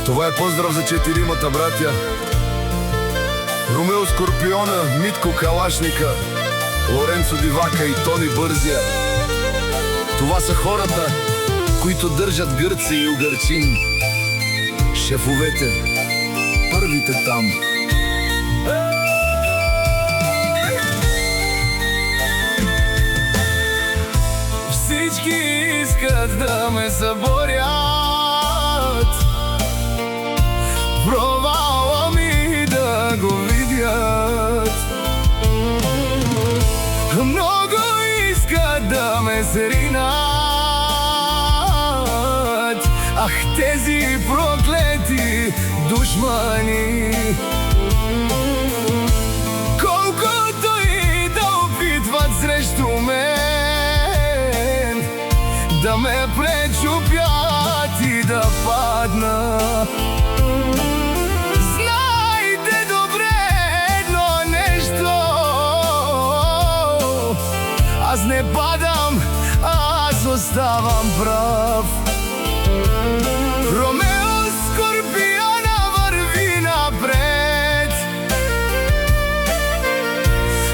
Това е поздрав за четиримата братја: Ромео Скорпиона, Митко Калашника, Лоренцо Дивака и Тони Бързия. Това са хората, които държат Гърция и Угърчин. Шефовете, първите там. Всички искат да ме съборят, провала ми да го видят. Много искат да ме сринат, ах, тези проклети душмани. Колкото и да опитват срещу мен, да ме пречупят и да падна, знайте добре едно нещо: аз не падам, аз оставам прав. Ромео Скорпиона върви напред,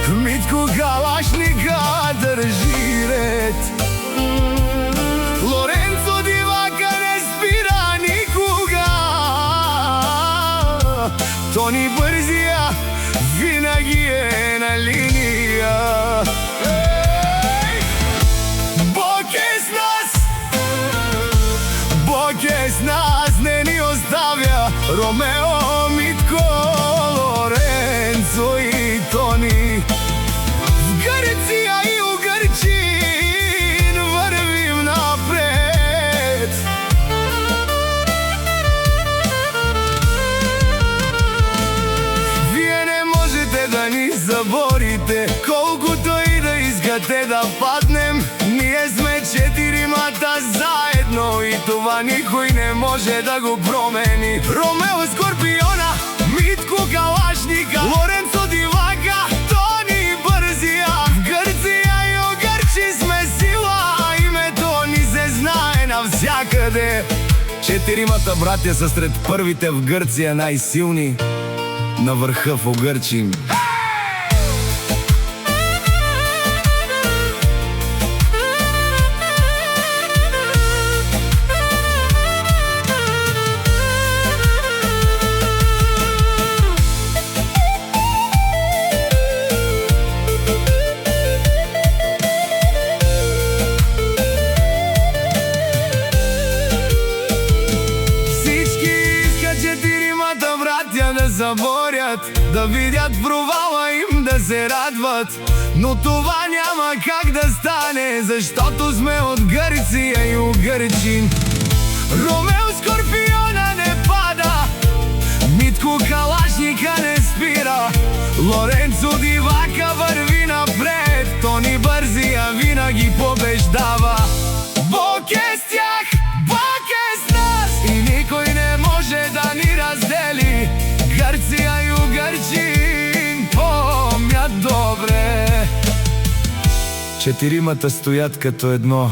Митко Калашника държи ред, Лоренцо Дивака не спира никога, Тони Бързия винаги е на линия. Бог е с нас, Бог е с нас, не ни оставя. Ромео, Митко, Лоренцо и Тони, в Гърция и Угърчин вървим напред. Вие не можете да ни заборите, колкото и да искате да паднем. Ние сме четиримата заедно и това никой не може да го промени. Ромео Скорпиона, Митко Калашника, Лоренцо Дивака, Тони Бързия. В Гърция и Угърчин сме сила, името ни се знае навсякъде. Четиримата братя са сред първите в Гърция, най-силни на върха в Угърчин. Да заборят, да видят провала им, да се радват, но това няма как да стане, защото сме от Гърция и Угърчин. Ромео Скорпиона не пада, Митко Калашника не спира, Лоренцо Дивака върви напред, Тони Бързия винаги побеждава. Бог е с тях, Бог е с нас и никой не може да ни раздели. Гърция и Угърчин помнят добре. Четиримата стоят като едно.